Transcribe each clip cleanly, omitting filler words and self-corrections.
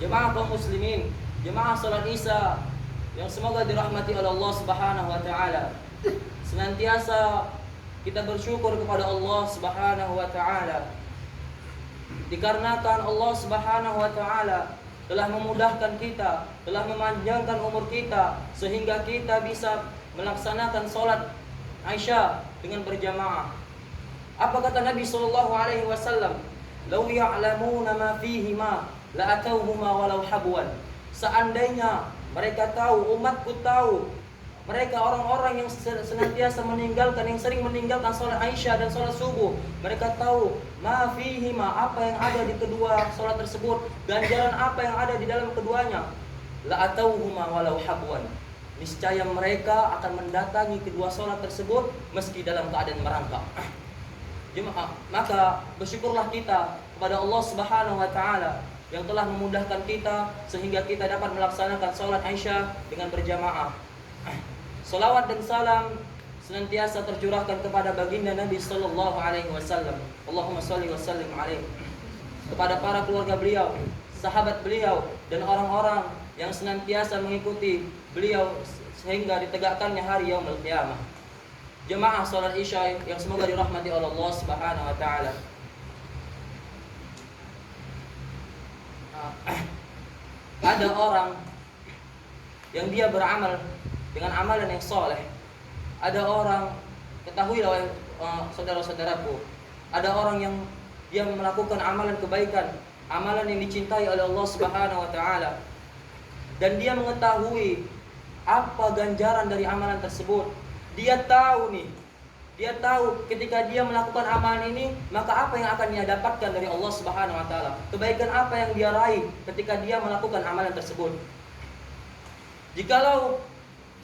Jemaah kaum muslimin, jemaah salat Isya yang semoga dirahmati oleh Allah Subhanahu wa taala. Senantiasa kita bersyukur kepada Allah Subhanahu wa taala dikarenakan Allah Subhanahu wa taala telah memudahkan kita, telah memanjangkan umur kita sehingga kita bisa melaksanakan salat Isya dengan berjamaah. Apa kata Nabi sallallahu alaihi wasallam? "Lau ya'lamuna ma fihima la atauhuma walau habwan." Seandainya mereka tahu, umatku tahu, mereka orang-orang yang senantiasa meninggalkan, yang sering meninggalkan salat Isya dan salat subuh, mereka tahu ma fihima, apa yang ada di kedua salat tersebut, ganjaran apa yang ada di dalam keduanya, la atauhuma walau habwan. Niscaya mereka akan mendatangi kedua salat tersebut meski dalam keadaan merangkak. Jemaah, maka bersyukurlah kita kepada Allah Subhanahu wa taala yang telah memudahkan kita sehingga kita dapat melaksanakan salat Isya dengan berjamaah. Salawat dan salam senantiasa tercurahkan kepada baginda Nabi sallallahu alaihi wasallam. Allahumma shalli wa sallim alaihi. Kepada para keluarga beliau, sahabat beliau dan orang-orang yang senantiasa mengikuti beliau sehingga ditegakkannya hari yaumul qiyamah. Jemaah salat Isya yang semoga dirahmati oleh Allah Subhanahu wa taala. Ada orang yang dia beramal dengan amalan yang soleh. Ada orang, ketahuilah saudara-saudaraku, ada orang yang dia melakukan amalan kebaikan, amalan yang dicintai oleh Allah Subhanahu wa taala, dan dia mengetahui apa ganjaran dari amalan tersebut. Dia tahu ketika dia melakukan amalan ini, maka apa yang akan dia dapatkan dari Allah Subhanahu wa taala, kebaikan apa yang dia raih ketika dia melakukan amalan tersebut. Jikalau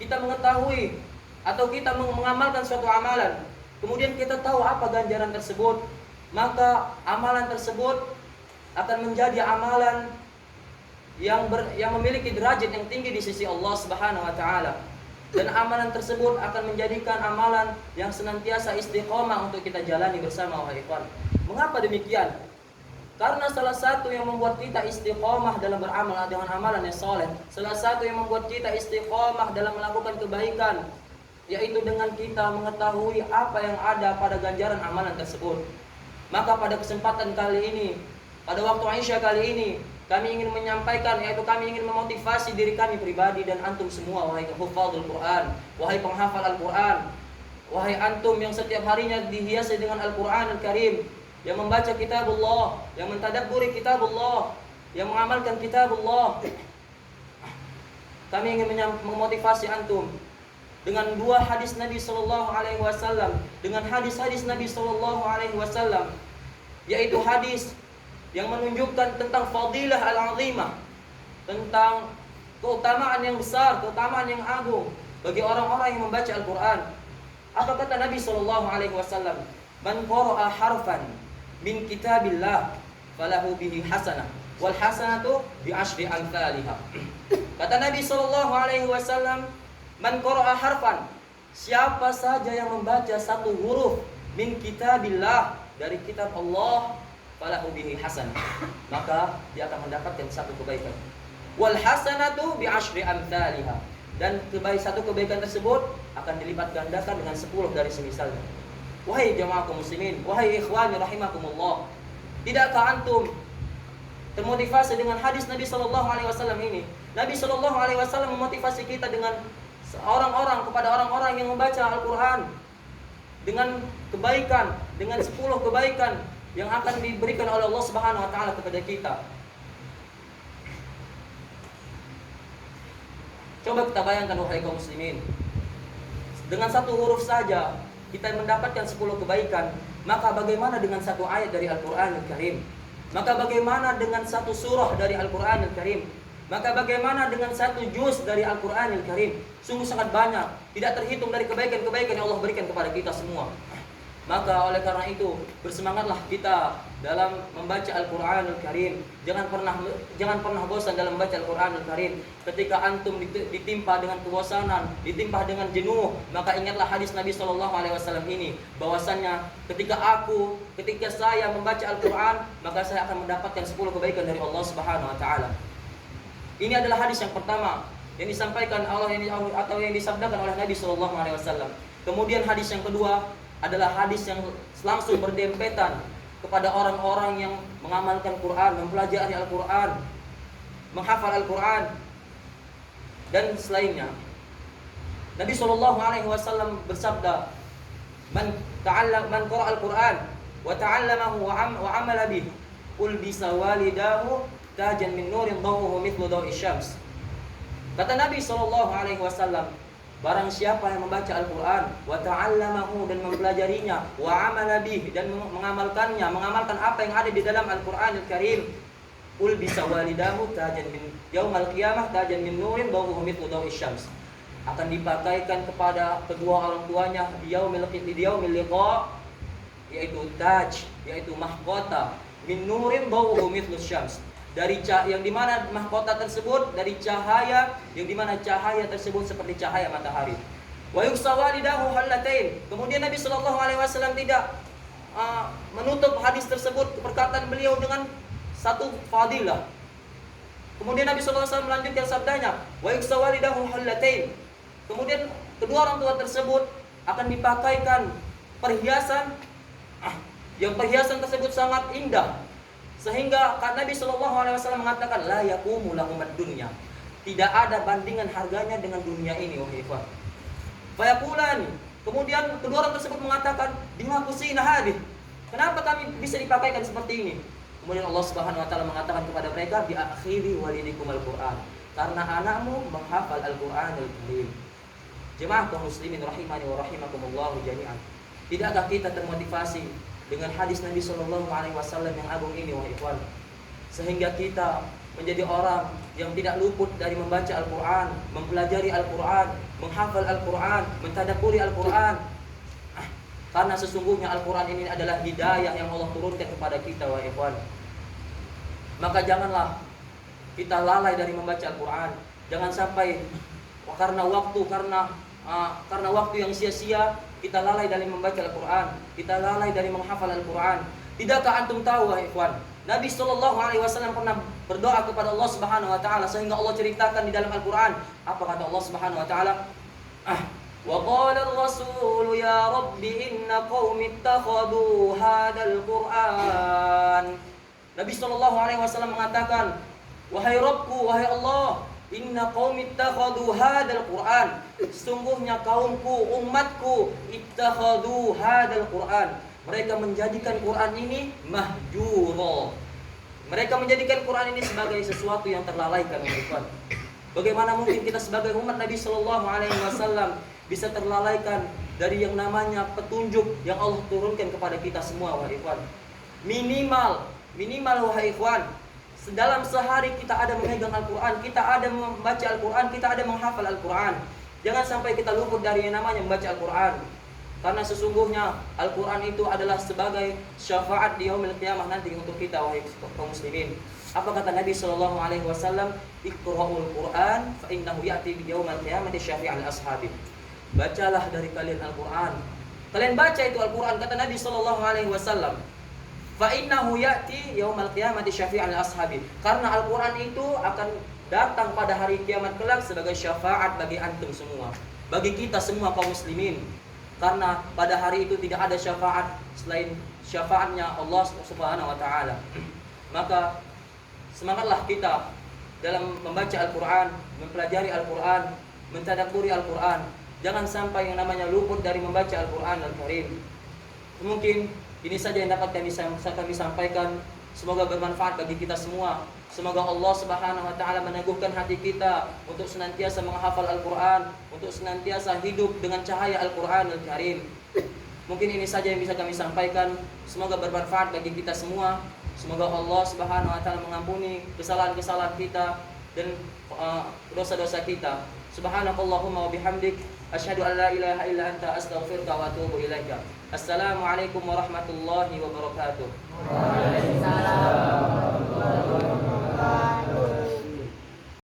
kita mengetahui atau kita mengamalkan suatu amalan, kemudian kita tahu apa ganjaran tersebut, maka amalan tersebut akan menjadi amalan yang memiliki derajat yang tinggi di sisi Allah Subhanahu wa taala. Dan amalan tersebut akan menjadikan amalan yang senantiasa istiqomah untuk kita jalani bersama, wahai ikhwan. Mengapa demikian? Karena salah satu yang membuat kita istiqomah dalam beramal dengan amalan yang soleh, salah satu yang membuat kita istiqomah dalam melakukan kebaikan, yaitu dengan kita mengetahui apa yang ada pada ganjaran amalan tersebut. Maka pada kesempatan kali ini, pada waktu Isya kali ini, kami ingin menyampaikan, yaitu kami ingin memotivasi diri kami pribadi dan antum semua, wahai hufadzul Quran, wahai penghafal Al-Quran, wahai antum yang setiap harinya dihiasi dengan Al-Quran Al-Karim, yang membaca kitabullah, yang mentadabburi kitabullah, yang mengamalkan kitabullah. Kami ingin memotivasi antum dengan dua hadis Nabi sallallahu alaihi wasallam, dengan hadis-hadis Nabi sallallahu alaihi wasallam, yaitu hadis yang menunjukkan tentang fadilah al-azimah, tentang keutamaan yang besar, keutamaan yang agung bagi orang-orang yang membaca Al-Quran. Apa kata Nabi sallallahu alaihi wasallam? Man qara'a harfan min kitabillah falahu bihi hasanah wal hasanatu bi asyri amsalihha. Kata Nabi sallallahu alaihi wasallam, man qara'a harfan, siapa saja yang membaca satu huruf min kitabillah, dari kitab Allah, falahu bihi hasanah, maka dia akan mendapatkan satu kebaikan. Wal hasanatu bi asyri amsalihha, dan satu kebaikan tersebut akan dilipat gandakan dengan 10 dari semisalnya. Wahai jamaah kaum muslimin, wahai ikhwani rahimakumullah, tidakkah antum termotivasi dengan hadis Nabi sallallahu alaihi wasallam ini? Nabi sallallahu alaihi wasallam memotivasi kita dengan kepada orang-orang yang membaca Al-Quran dengan kebaikan, dengan 10 kebaikan yang akan diberikan oleh Allah Subhanahu wa taala kepada kita. Coba kita bayangkan, wahai kaum muslimin, dengan satu huruf saja kita mendapatkan 10 kebaikan, maka bagaimana dengan satu ayat dari Al-Quran Al-Karim? Maka bagaimana dengan satu surah dari Al-Quran Al-Karim? Maka bagaimana dengan satu juz dari Al-Quran Al-Karim? Sungguh sangat banyak, tidak terhitung dari kebaikan-kebaikan yang Allah berikan kepada kita semua. Maka oleh karena itu, bersemangatlah kita dalam membaca Al-Quran Al-Karim. Jangan pernah bosan dalam membaca Al-Quran Al-Karim. Ketika antum ditimpa dengan kebosanan, ditimpa dengan jenuh, maka ingatlah hadis Nabi SAW ini, bahwasannya ketika saya membaca Al-Quran, maka saya akan mendapatkan 10 kebaikan dari Allah Subhanahu wa taala. Ini adalah hadis yang pertama yang disampaikan Allah atau yang disabdakan oleh Nabi Shallallahu Alaihi Wasallam. Kemudian hadis yang kedua adalah hadis yang langsung berdempetan kepada orang-orang yang mengamalkan Quran, mempelajari Al-Quran, menghafal Al-Quran dan selainnya. Nabi Shallallahu Alaihi Wasallam bersabda, man qara Al-Quran wa ta'allamahu wa amala bihi ulbisa walidahu tajan min nurin dawuhu mithlu dawi syams. Kata Nabi Shallallahu Alaihi Wasallam, barang siapa yang membaca Al-Quran, wa ta'allamahu dan mempelajarinya, wa amala bih dan mengamalkannya, mengamalkan apa yang ada di dalam Al-Quran Al-Karim, ulbisa walidahu tajan min yaumal qiyamah tajan min nurin dawuhu mithlu dawi syams. Akan dipakaikan kepada kedua orang tuanya di yaumil liqa, yaitu taj, yaitu mahkota, min nurin dawuhu mithlu syams, dari yang dimana mahkota tersebut dari cahaya yang dimana cahaya tersebut seperti cahaya matahari. Wa yuksawalidahu hallatain. Kemudian Nabi Shallallahu Alaihi Wasallam tidak menutup hadis tersebut perkataan beliau dengan satu fadilah. Kemudian Nabi Shallallahu Alaihi Wasallam melanjutkan sabdanya, wa yuksawalidahu hallatain. Kemudian kedua orang tua tersebut akan dipakaikan perhiasan yang perhiasan tersebut sangat indah, sehingga Nabi Shallallahu Alaihi Wasallam mengatakan la yaqumu lahum ad-dunya, tidak ada bandingan harganya dengan dunia ini, wahai ikhwan. Fayaqulan, kemudian kedua orang tersebut mengatakan, bima kusina hadih, kenapa kami bisa dipakaikan seperti ini? Kemudian Allah Subhanahu Wa Taala mengatakan kepada mereka, bi akhiri walidikum al-Quran, karena anakmu menghafal Al-Quran Al-Karim. Jemaah kaum muslimin rahimani wa rahimakumullah jami'an. Tidakkah kita termotivasi dengan hadis Nabi Shallallahu Alaihi Wasallam yang agung ini, wahai ikhwan, sehingga kita menjadi orang yang tidak luput dari membaca Al-Quran, mempelajari Al-Quran, menghafal Al-Quran, mentadabburi Al-Quran. Karena sesungguhnya Al-Quran ini adalah hidayah yang Allah turunkan kepada kita, wahai ikhwan. Maka janganlah kita lalai dari membaca Al-Quran. Jangan sampai karena waktu yang sia-sia kita lalai dari membaca Al-Quran, kita lalai dari menghafal Al-Quran. Tidakkah antum tahu, wahai ikhwan, Nabi Shallallahu Alaihi Wasallam pernah berdoa kepada Allah Subhanahu Wa Taala, sehingga Allah ceritakan di dalam Al-Quran. Apa kata Allah Subhanahu Wa Taala? Wa qala ar-rasul ya rabbi inna qaumi ittakhadhu hadzal Qur'an. Nabi Shallallahu Alaihi Wasallam mengatakan, wahai Rabbku, wahai Allah, inna qaumi ittakhadhu hadzal Qur'an, sesungguhnya kaumku, umatku, ittakhadhu hadzal Qur'an, mereka menjadikan Quran ini mahjura. Mereka menjadikan Quran ini sebagai sesuatu yang terlalaikan, teman-teman. Bagaimana mungkin kita sebagai umat Nabi Shallallahu Alaihi Wasallam bisa terlalaikan dari yang namanya petunjuk yang Allah turunkan kepada kita semua, wahai ikhwan. Minimal wahai ikhwan, dalam sehari kita ada memegang Al-Quran, kita ada membaca Al-Quran, kita ada menghafal Al-Quran. Jangan sampai kita luput dari yang namanya membaca Al-Quran. Karena sesungguhnya Al-Quran itu adalah sebagai syafaat di yaumil qiyamah nanti untuk kita, wahai kaum muslimin. Apa kata Nabi Shallallahu Alaihi Wasallam? Iqra'ul Quran fa innahu ya'ti bi yaumil qiyamati syafi'an ashabi. Bacalah dari kalian Al-Quran. Kalian baca itu Al-Quran, kata Nabi Shallallahu Alaihi Wasallam. Fa innahu ya'ti yaumal qiyamati syafi'an ashabi. Karena Al-Quran itu akan datang pada hari kiamat kelak sebagai syafaat bagi antum semua, bagi kita semua kaum muslimin. Karena pada hari itu tidak ada syafaat selain syafaatnya Allah Subhanahu Wa Taala. Maka semangatlah kita dalam membaca Al-Quran, mempelajari Al-Quran, mentadabburi Al-Quran. Jangan sampai yang namanya luput dari membaca Al-Quran Al-Karim. Mungkin ini saja yang dapat kami sampaikan. Semoga bermanfaat bagi kita semua. Semoga Allah Subhanahu Wa Taala meneguhkan hati kita untuk senantiasa menghafal Al-Quran, untuk senantiasa hidup dengan cahaya Al-Quran Al-Karim. Mungkin ini saja yang bisa kami sampaikan. Semoga bermanfaat bagi kita semua. Semoga Allah Subhanahu Wa Taala mengampuni kesalahan-kesalahan kita dan dosa-dosa kita. Subhanakallahumma wa bihamdik, asyhadu an la ilaha illa anta, astaghfiruka wa atubu ilaika. Assalamualaikum warahmatullahi wabarakatuh. Waalaikumsalam warahmatullahi wabarakatuh.